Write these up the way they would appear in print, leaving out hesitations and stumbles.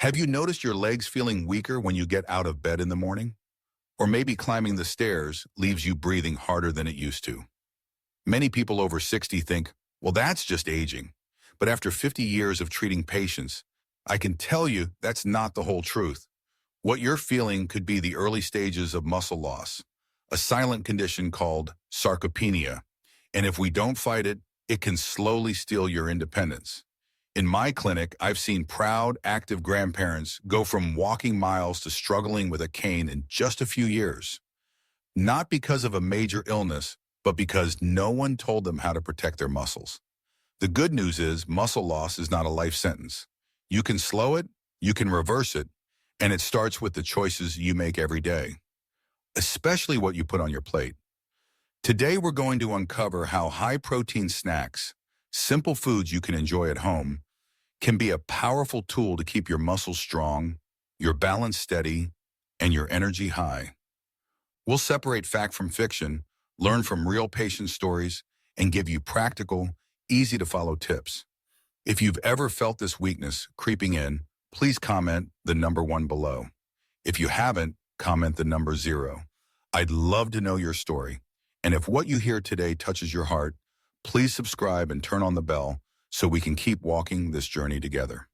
Have you noticed your legs feeling weaker when you get out of bed in the morning? Or maybe climbing the stairs leaves you breathing harder than it used to. Many people over 60 think, well, that's just aging. But after 50 years of treating patients, I can tell you that's not the whole truth. What you're feeling could be the early stages of muscle loss, a silent condition called sarcopenia. And if we don't fight it, it can slowly steal your independence. In my clinic, I've seen proud, active grandparents go from walking miles to struggling with a cane in just a few years. Not because of a major illness, but because no one told them how to protect their muscles. The good news is muscle loss is not a life sentence. You can slow it, you can reverse it, and it starts with the choices you make every day, especially what you put on your plate. Today, we're going to uncover how high-protein snacks, simple foods you can enjoy at home, can be a powerful tool to keep your muscles strong, your balance steady, and your energy high. We'll separate fact from fiction, learn from real patient stories, and give you practical, easy-to-follow tips. If you've ever felt this weakness creeping in, please comment the number 1 below. If you haven't, comment the number 0. I'd love to know your story. And if what you hear today touches your heart, please subscribe and turn on the bell so we can keep walking this journey together.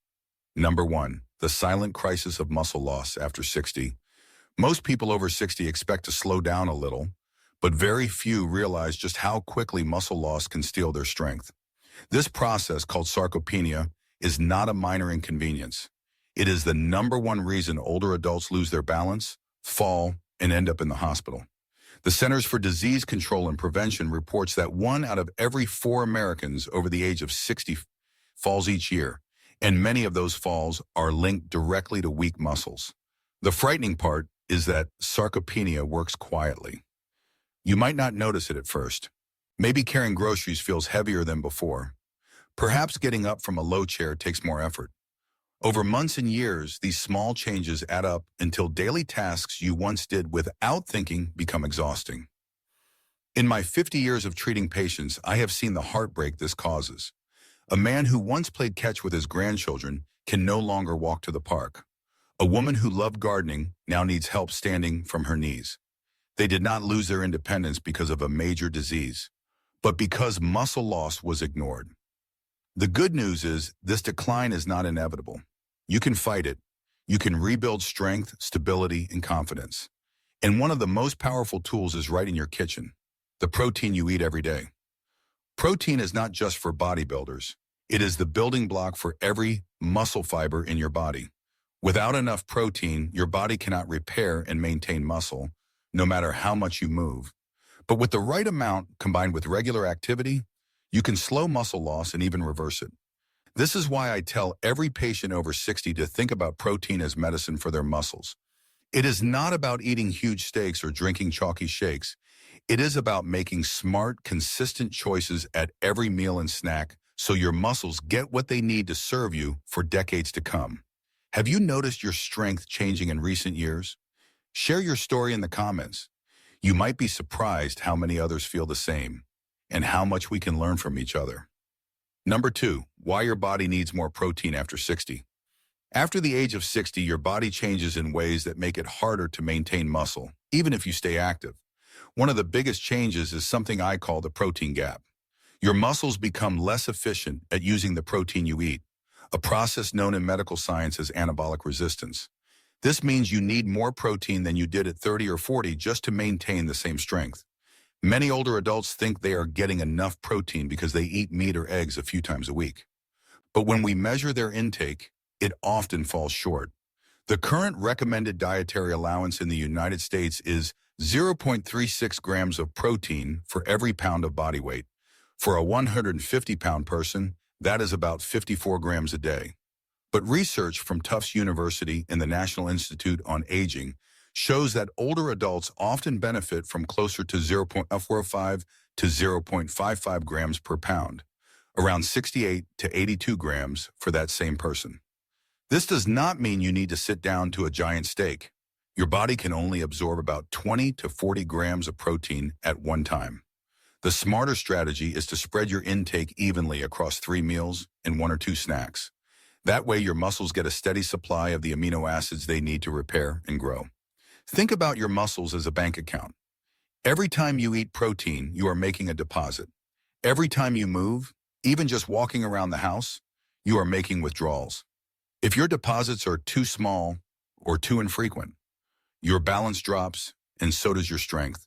Number 1, the silent crisis of muscle loss after 60. Most people over 60 expect to slow down a little, but very few realize just how quickly muscle loss can steal their strength. This process, called sarcopenia, is not a minor inconvenience. It is the number 1 reason older adults lose their balance, fall, and end up in the hospital. The Centers for Disease Control and Prevention reports that 1 out of every 4 Americans over the age of 60 falls each year, and many of those falls are linked directly to weak muscles. The frightening part is that sarcopenia works quietly. You might not notice it at first. Maybe carrying groceries feels heavier than before. Perhaps getting up from a low chair takes more effort. Over months and years, these small changes add up until daily tasks you once did without thinking become exhausting. In my 50 years of treating patients, I have seen the heartbreak this causes. A man who once played catch with his grandchildren can no longer walk to the park. A woman who loved gardening now needs help standing from her knees. They did not lose their independence because of a major disease, but because muscle loss was ignored. The good news is this decline is not inevitable. You can fight it. You can rebuild strength, stability, and confidence. And one of the most powerful tools is right in your kitchen, the protein you eat every day. Protein is not just for bodybuilders. It is the building block for every muscle fiber in your body. Without enough protein, your body cannot repair and maintain muscle, no matter how much you move. But with the right amount combined with regular activity, you can slow muscle loss and even reverse it. This is why I tell every patient over 60 to think about protein as medicine for their muscles. It is not about eating huge steaks or drinking chalky shakes. It is about making smart, consistent choices at every meal and snack so your muscles get what they need to serve you for decades to come. Have you noticed your strength changing in recent years? Share your story in the comments. You might be surprised how many others feel the same, and how much we can learn from each other. Number 2, why your body needs more protein after 60. After the age of 60, your body changes in ways that make it harder to maintain muscle, even if you stay active. One of the biggest changes is something I call the protein gap. Your muscles become less efficient at using the protein you eat, a process known in medical science as anabolic resistance. This means you need more protein than you did at 30 or 40 just to maintain the same strength. Many older adults think they are getting enough protein because they eat meat or eggs a few times a week. But when we measure their intake, it often falls short. The current recommended dietary allowance in the United States is 0.36 grams of protein for every pound of body weight. For a 150-pound person, that is about 54 grams a day. But research from Tufts University and the National Institute on Aging shows that older adults often benefit from closer to 0.45 to 0.55 grams per pound, around 68 to 82 grams for that same person. This does not mean you need to sit down to a giant steak. Your body can only absorb about 20 to 40 grams of protein at one time. The smarter strategy is to spread your intake evenly across 3 meals and 1 or 2 snacks. That way, your muscles get a steady supply of the amino acids they need to repair and grow. Think about your muscles as a bank account. Every time you eat protein, you are making a deposit. Every time you move, even just walking around the house, you are making withdrawals. If your deposits are too small or too infrequent, your balance drops and so does your strength.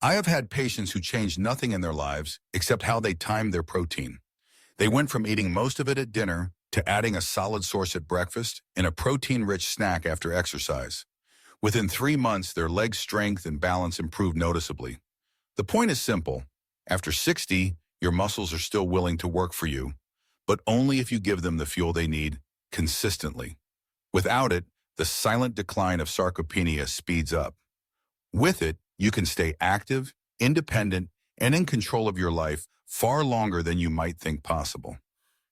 I have had patients who changed nothing in their lives except how they timed their protein. They went from eating most of it at dinner to adding a solid source at breakfast and a protein-rich snack after exercise. Within 3 months, their leg strength and balance improved noticeably. The point is simple. After 60, your muscles are still willing to work for you, but only if you give them the fuel they need consistently. Without it, the silent decline of sarcopenia speeds up. With it, you can stay active, independent, and in control of your life far longer than you might think possible.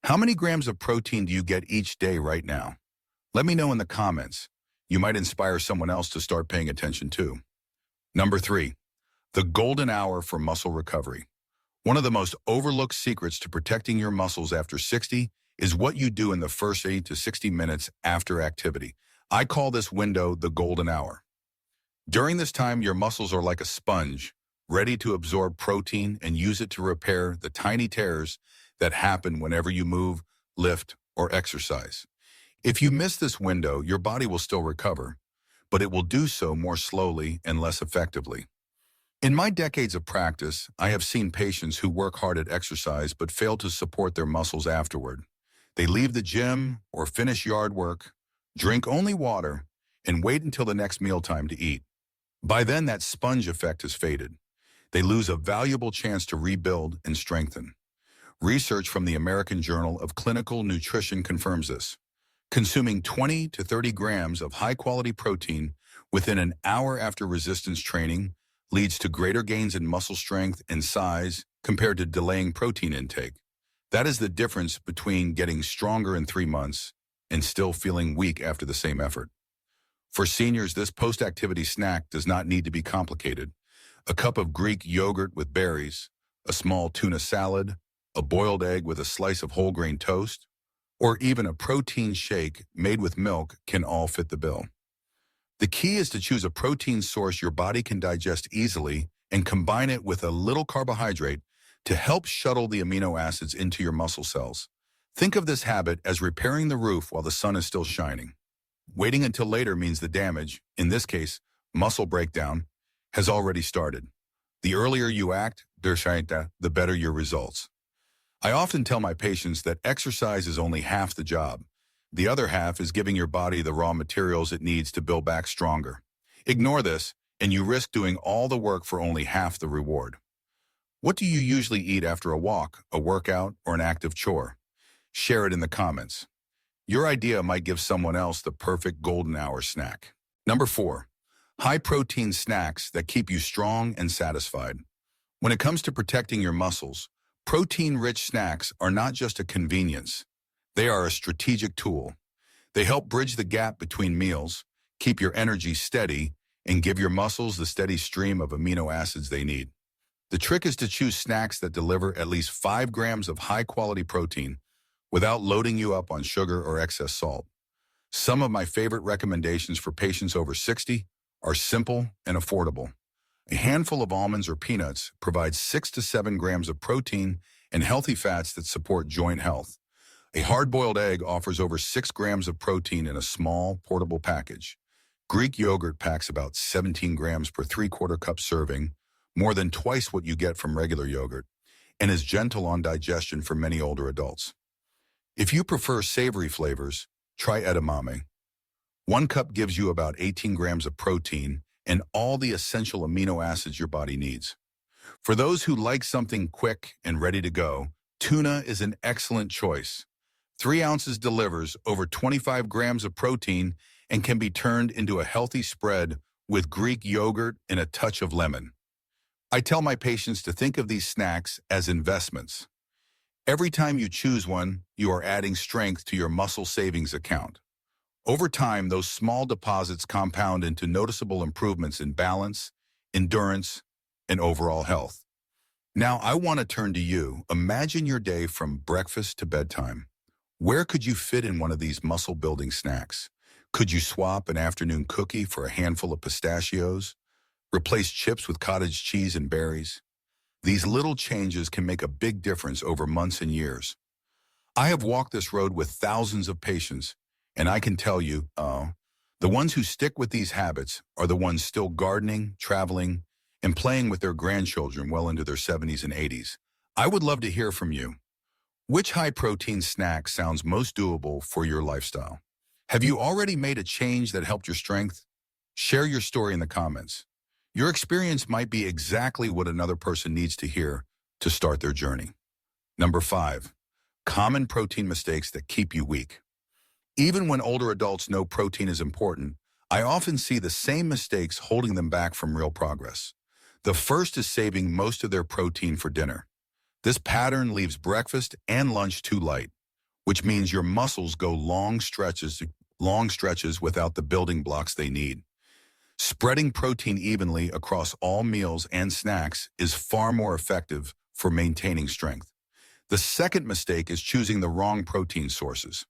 How many grams of protein do you get each day right now? Let me know in the comments. You might inspire someone else to start paying attention too. Number 3, the golden hour for muscle recovery. One of the most overlooked secrets to protecting your muscles after 60 is what you do in the first 80 to 60 minutes after activity. I call this window the golden hour. During this time, your muscles are like a sponge, ready to absorb protein and use it to repair the tiny tears that happen whenever you move, lift, or exercise. If you miss this window, your body will still recover, but it will do so more slowly and less effectively. In my decades of practice, I have seen patients who work hard at exercise but fail to support their muscles afterward. They leave the gym or finish yard work, drink only water, and wait until the next mealtime to eat. By then, that sponge effect has faded. They lose a valuable chance to rebuild and strengthen. Research from the American Journal of Clinical Nutrition confirms this. Consuming 20 to 30 grams of high-quality protein within an hour after resistance training leads to greater gains in muscle strength and size compared to delaying protein intake. That is the difference between getting stronger in 3 months and still feeling weak after the same effort. For seniors, this post-activity snack does not need to be complicated. A cup of Greek yogurt with berries, a small tuna salad, a boiled egg with a slice of whole grain toast, or even a protein shake made with milk can all fit the bill. The key is to choose a protein source your body can digest easily and combine it with a little carbohydrate to help shuttle the amino acids into your muscle cells. Think of this habit as repairing the roof while the sun is still shining. Waiting until later means the damage, in this case, muscle breakdown, has already started. The earlier you act, the better your results. I often tell my patients that exercise is only half the job. The other half is giving your body the raw materials it needs to build back stronger. Ignore this, and you risk doing all the work for only half the reward. What do you usually eat after a walk, a workout, or an active chore? Share it in the comments. Your idea might give someone else the perfect golden hour snack. Number 4, high-protein snacks that keep you strong and satisfied. When it comes to protecting your muscles, protein-rich snacks are not just a convenience. They are a strategic tool. They help bridge the gap between meals, keep your energy steady, and give your muscles the steady stream of amino acids they need. The trick is to choose snacks that deliver at least 5 grams of high-quality protein without loading you up on sugar or excess salt. Some of my favorite recommendations for patients over 60 are simple and affordable. A handful of almonds or peanuts provides 6 to 7 grams of protein and healthy fats that support joint health. A hard-boiled egg offers over 6 grams of protein in a small, portable package. Greek yogurt packs about 17 grams per 3/4 cup serving, more than twice what you get from regular yogurt, and is gentle on digestion for many older adults. If you prefer savory flavors, try edamame. 1 cup gives you about 18 grams of protein and all the essential amino acids your body needs. For those who like something quick and ready to go, tuna is an excellent choice. 3 ounces delivers over 25 grams of protein and can be turned into a healthy spread with Greek yogurt and a touch of lemon. I tell my patients to think of these snacks as investments. Every time you choose one, you are adding strength to your muscle savings account. Over time, those small deposits compound into noticeable improvements in balance, endurance, and overall health. Now, I want to turn to you. Imagine your day from breakfast to bedtime. Where could you fit in one of these muscle-building snacks? Could you swap an afternoon cookie for a handful of pistachios? Replace chips with cottage cheese and berries? These little changes can make a big difference over months and years. I have walked this road with thousands of patients, and I can tell you, the ones who stick with these habits are the ones still gardening, traveling, and playing with their grandchildren well into their 70s and 80s. I would love to hear from you. Which high-protein snack sounds most doable for your lifestyle? Have you already made a change that helped your strength? Share your story in the comments. Your experience might be exactly what another person needs to hear to start their journey. Number 5, common protein mistakes that keep you weak. Even when older adults know protein is important, I often see the same mistakes holding them back from real progress. The first is saving most of their protein for dinner. This pattern leaves breakfast and lunch too light, which means your muscles go long stretches without the building blocks they need. Spreading protein evenly across all meals and snacks is far more effective for maintaining strength. The second mistake is choosing the wrong protein sources.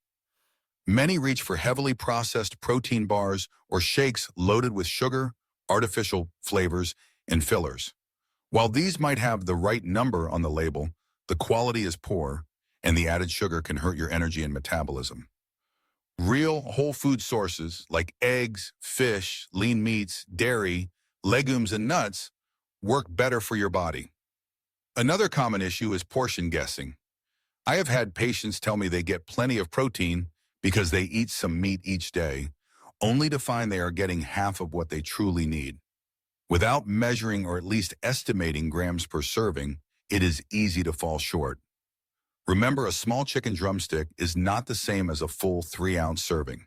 Many reach for heavily processed protein bars or shakes loaded with sugar, artificial flavors, and fillers. While these might have the right number on the label, the quality is poor, and the added sugar can hurt your energy and metabolism. Real whole food sources like eggs, fish, lean meats, dairy, legumes, and nuts work better for your body. Another common issue is portion guessing. I have had patients tell me they get plenty of protein because they eat some meat each day, only to find they are getting half of what they truly need. Without measuring or at least estimating grams per serving, it is easy to fall short. Remember, a small chicken drumstick is not the same as a full 3-ounce serving.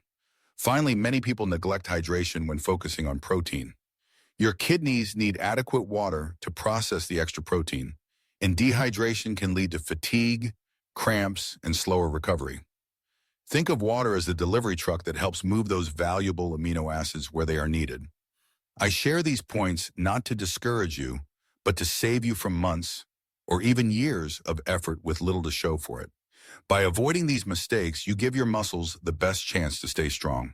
Finally, many people neglect hydration when focusing on protein. Your kidneys need adequate water to process the extra protein, and dehydration can lead to fatigue, cramps, and slower recovery. Think of water as the delivery truck that helps move those valuable amino acids where they are needed. I share these points not to discourage you, but to save you from months or even years of effort with little to show for it. By avoiding these mistakes, you give your muscles the best chance to stay strong.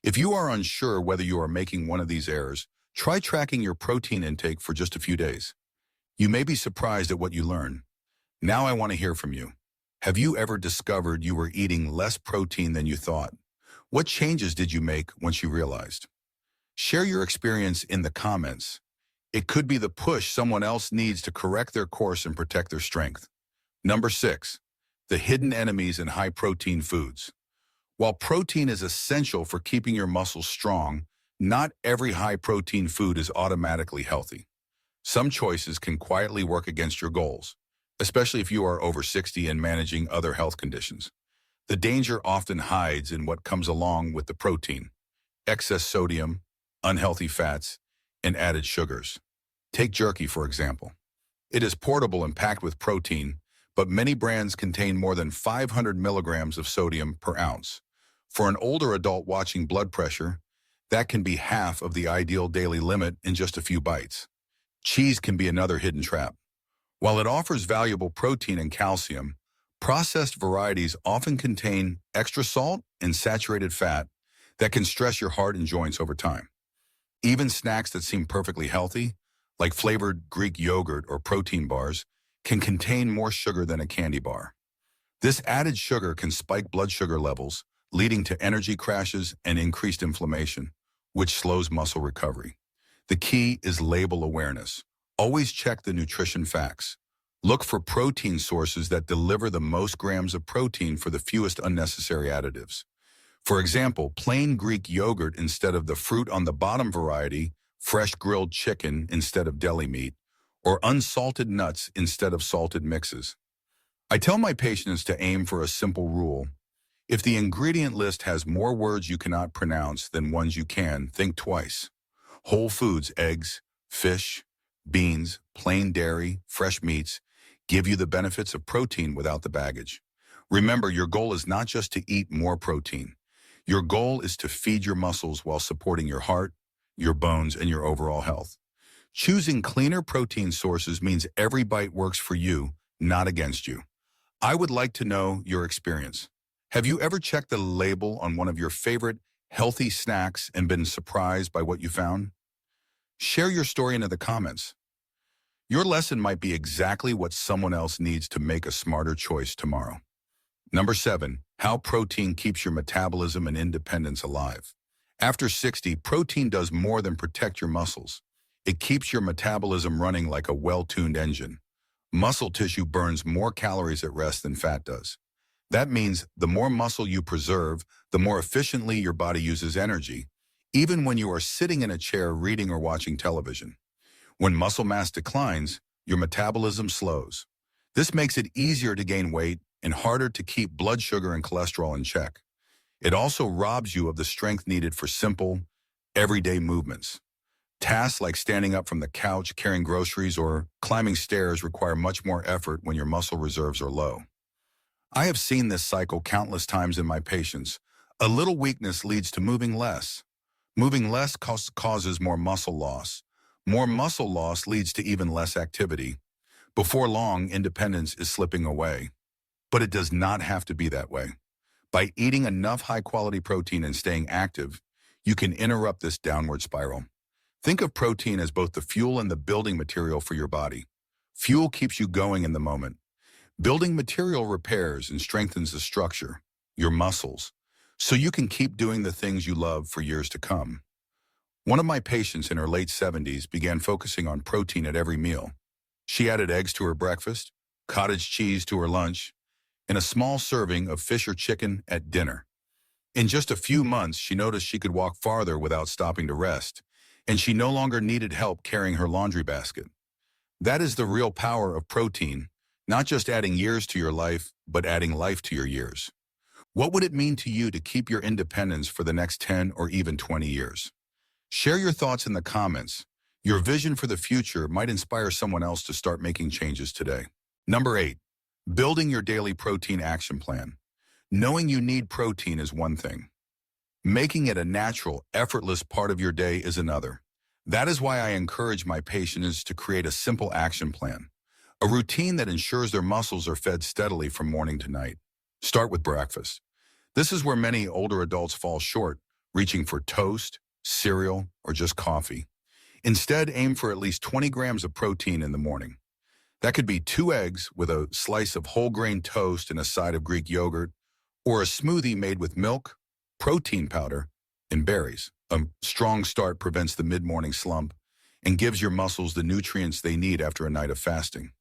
If you are unsure whether you are making one of these errors, try tracking your protein intake for just a few days. You may be surprised at what you learn. Now I want to hear from you. Have you ever discovered you were eating less protein than you thought? What changes did you make once you realized? Share your experience in the comments. It could be the push someone else needs to correct their course and protect their strength. Number 6, the hidden enemies in high-protein foods. While protein is essential for keeping your muscles strong, not every high-protein food is automatically healthy. Some choices can quietly work against your goals, especially if you are over 60 and managing other health conditions. The danger often hides in what comes along with the protein: excess sodium, unhealthy fats, and added sugars. Take jerky, for example. It is portable and packed with protein, but many brands contain more than 500 milligrams of sodium per ounce. For an older adult watching blood pressure, that can be half of the ideal daily limit in just a few bites. Cheese can be another hidden trap. While it offers valuable protein and calcium, processed varieties often contain extra salt and saturated fat that can stress your heart and joints over time. Even snacks that seem perfectly healthy, like flavored Greek yogurt or protein bars, can contain more sugar than a candy bar. This added sugar can spike blood sugar levels, leading to energy crashes and increased inflammation, which slows muscle recovery. The key is label awareness. Always check the nutrition facts. Look for protein sources that deliver the most grams of protein for the fewest unnecessary additives. For example, plain Greek yogurt instead of the fruit on the bottom variety, fresh grilled chicken instead of deli meat, or unsalted nuts instead of salted mixes. I tell my patients to aim for a simple rule. If the ingredient list has more words you cannot pronounce than ones you can, think twice. Whole foods, eggs, fish, beans, plain dairy, fresh meats give you the benefits of protein without the baggage. Remember, your goal is not just to eat more protein. Your goal is to feed your muscles while supporting your heart, your bones, and your overall health. Choosing cleaner protein sources means every bite works for you, not against you. I would like to know your experience. Have you ever checked the label on one of your favorite healthy snacks and been surprised by what you found? Share your story in the comments. Your lesson might be exactly what someone else needs to make a smarter choice tomorrow. Number 7, how protein keeps your metabolism and independence alive. After 60, protein does more than protect your muscles. It keeps your metabolism running like a well-tuned engine. Muscle tissue burns more calories at rest than fat does. That means the more muscle you preserve, the more efficiently your body uses energy, even when you are sitting in a chair reading or watching television. When muscle mass declines, your metabolism slows. This makes it easier to gain weight and harder to keep blood sugar and cholesterol in check. It also robs you of the strength needed for simple, everyday movements. Tasks like standing up from the couch, carrying groceries, or climbing stairs require much more effort when your muscle reserves are low. I have seen this cycle countless times in my patients. A little weakness leads to moving less. Moving less causes more muscle loss. More muscle loss leads to even less activity. Before long, independence is slipping away. But it does not have to be that way. By eating enough high-quality protein and staying active, you can interrupt this downward spiral. Think of protein as both the fuel and the building material for your body. Fuel keeps you going in the moment. Building material repairs and strengthens the structure, your muscles, so you can keep doing the things you love for years to come. One of my patients in her late 70s began focusing on protein at every meal. She added eggs to her breakfast, cottage cheese to her lunch, and a small serving of fish or chicken at dinner. In just a few months, she noticed she could walk farther without stopping to rest, and she no longer needed help carrying her laundry basket. That is the real power of protein, not just adding years to your life, but adding life to your years. What would it mean to you to keep your independence for the next 10 or even 20 years? Share your thoughts in the comments. Your vision for the future might inspire someone else to start making changes today. Number 8, building your daily protein action plan. Knowing you need protein is one thing. Making it a natural, effortless part of your day is another. That is why I encourage my patients to create a simple action plan. A routine that ensures their muscles are fed steadily from morning to night. Start with breakfast. This is where many older adults fall short, reaching for toast, cereal, or just coffee. Instead, aim for at least 20 grams of protein in the morning. That could be 2 eggs with a slice of whole grain toast and a side of Greek yogurt, or a smoothie made with milk, protein powder, and berries. A strong start prevents the mid-morning slump and gives your muscles the nutrients they need after a night of fasting.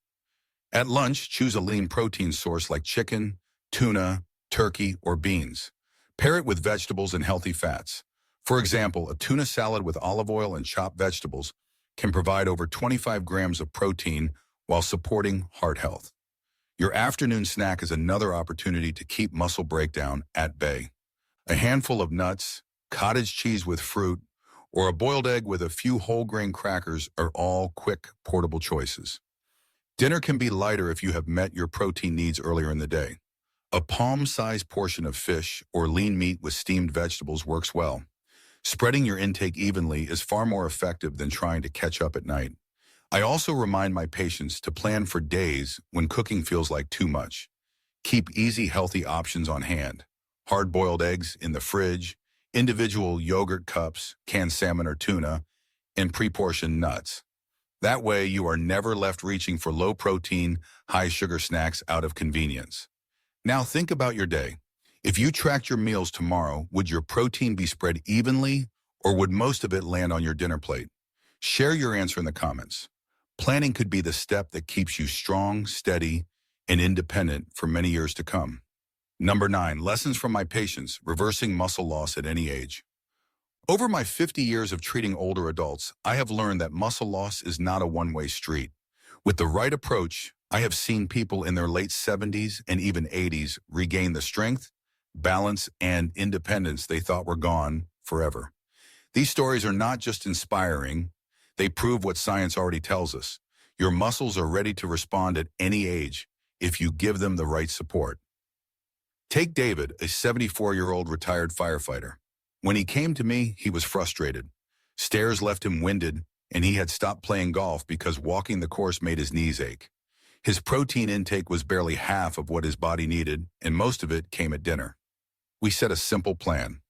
At lunch, choose a lean protein source like chicken, tuna, turkey, or beans. Pair it with vegetables and healthy fats. For example, a tuna salad with olive oil and chopped vegetables can provide over 25 grams of protein while supporting heart health. Your afternoon snack is another opportunity to keep muscle breakdown at bay. A handful of nuts, cottage cheese with fruit, or a boiled egg with a few whole grain crackers are all quick, portable choices. Dinner can be lighter if you have met your protein needs earlier in the day. A palm-sized portion of fish or lean meat with steamed vegetables works well. Spreading your intake evenly is far more effective than trying to catch up at night. I also remind my patients to plan for days when cooking feels like too much. Keep easy, healthy options on hand. Hard-boiled eggs in the fridge, individual yogurt cups, canned salmon or tuna, and pre-portioned nuts. That way, you are never left reaching for low-protein, high-sugar snacks out of convenience. Now think about your day. If you tracked your meals tomorrow, would your protein be spread evenly, or would most of it land on your dinner plate? Share your answer in the comments. Planning could be the step that keeps you strong, steady, and independent for many years to come. Number 9, lessons from my patients, reversing muscle loss at any age. Over my 50 years of treating older adults, I have learned that muscle loss is not a one-way street. With the right approach, I have seen people in their late 70s and even 80s regain the strength, balance, and independence they thought were gone forever. These stories are not just inspiring, they prove what science already tells us. Your muscles are ready to respond at any age if you give them the right support. Take David, a 74-year-old retired firefighter. When he came to me, he was frustrated. Stairs left him winded, and he had stopped playing golf because walking the course made his knees ache. His protein intake was barely half of what his body needed, and most of it came at dinner. We set a simple plan.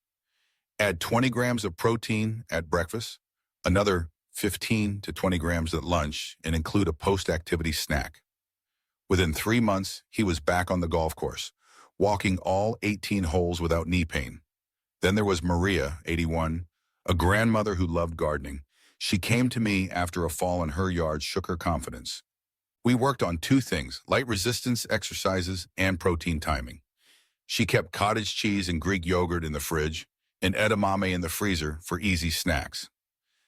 Add 20 grams of protein at breakfast, another 15 to 20 grams at lunch, and include a post-activity snack. Within 3 months, he was back on the golf course, walking all 18 holes without knee pain. Then there was Maria, 81, a grandmother who loved gardening. She came to me after a fall in her yard shook her confidence. We worked on two things, light resistance exercises and protein timing. She kept cottage cheese and Greek yogurt in the fridge and edamame in the freezer for easy snacks.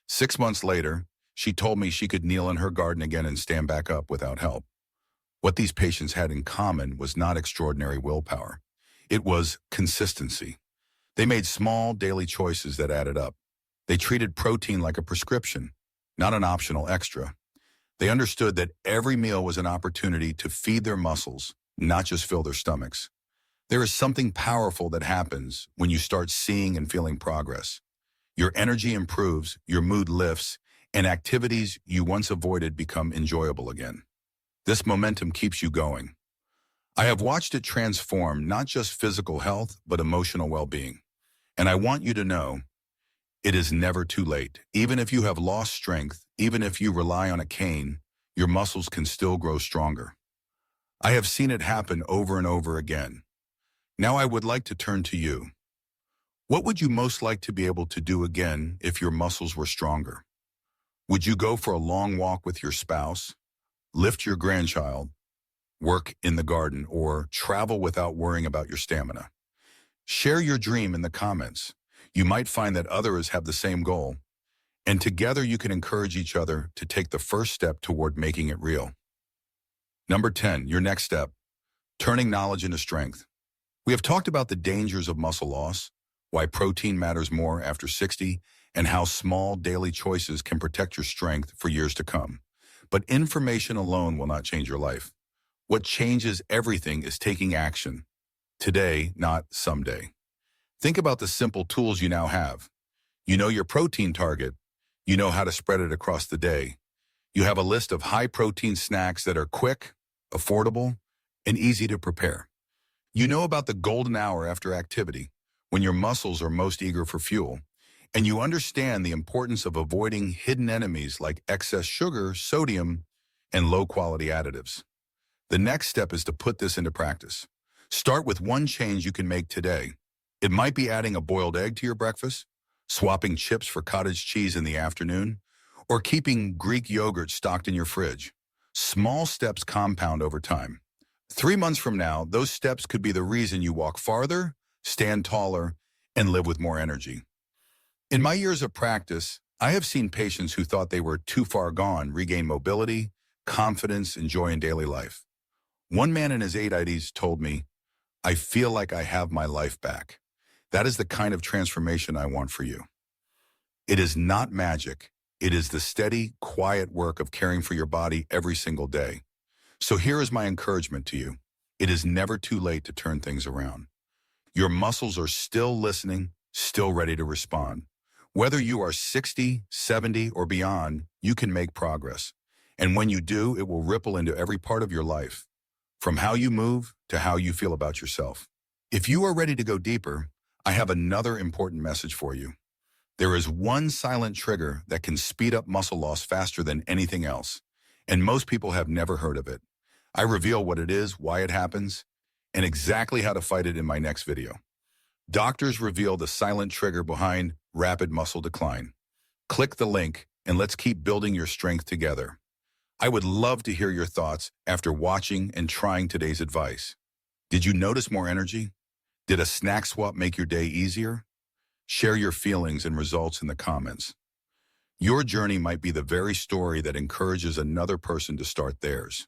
6 months later, she told me she could kneel in her garden again and stand back up without help. What these patients had in common was not extraordinary willpower. It was consistency. They made small daily choices that added up. They treated protein like a prescription, not an optional extra. They understood that every meal was an opportunity to feed their muscles, not just fill their stomachs. There is something powerful that happens when you start seeing and feeling progress. Your energy improves, your mood lifts, and activities you once avoided become enjoyable again. This momentum keeps you going. I have watched it transform not just physical health, but emotional well-being. And I want you to know, it is never too late. Even if you have lost strength, even if you rely on a cane, your muscles can still grow stronger. I have seen it happen over and over again. Now I would like to turn to you. What would you most like to be able to do again if your muscles were stronger? Would you go for a long walk with your spouse, lift your grandchild, work in the garden, or travel without worrying about your stamina? Share your dream in the comments. You might find that others have the same goal, and together you can encourage each other to take the first step toward making it real. Number 10, your next step, turning knowledge into strength. We have talked about the dangers of muscle loss, why protein matters more after 60, and how small daily choices can protect your strength for years to come. But information alone will not change your life. What changes everything is taking action. Today, not someday. Think about the simple tools you now have. You know your protein target. You know how to spread it across the day. You have a list of high-protein snacks that are quick, affordable, and easy to prepare. You know about the golden hour after activity, when your muscles are most eager for fuel. And you understand the importance of avoiding hidden enemies like excess sugar, sodium, and low-quality additives. The next step is to put this into practice. Start with one change you can make today. It might be adding a boiled egg to your breakfast, swapping chips for cottage cheese in the afternoon, or keeping Greek yogurt stocked in your fridge. Small steps compound over time. 3 months from now, those steps could be the reason you walk farther, stand taller, and live with more energy. In my years of practice, I have seen patients who thought they were too far gone regain mobility, confidence, and joy in daily life. One man in his 80s told me, "I feel like I have my life back." That is the kind of transformation I want for you. It is not magic. It is the steady, quiet work of caring for your body every single day. So here is my encouragement to you. It is never too late to turn things around. Your muscles are still listening, still ready to respond. Whether you are 60, 70, or beyond, you can make progress. And when you do, it will ripple into every part of your life, from how you move to how you feel about yourself. If you are ready to go deeper, I have another important message for you. There is one silent trigger that can speed up muscle loss faster than anything else, and most people have never heard of it. I reveal what it is, why it happens, and exactly how to fight it in my next video. Doctors reveal the silent trigger behind rapid muscle decline. Click the link and let's keep building your strength together. I would love to hear your thoughts after watching and trying today's advice. Did you notice more energy? Did a snack swap make your day easier? Share your feelings and results in the comments. Your journey might be the very story that encourages another person to start theirs.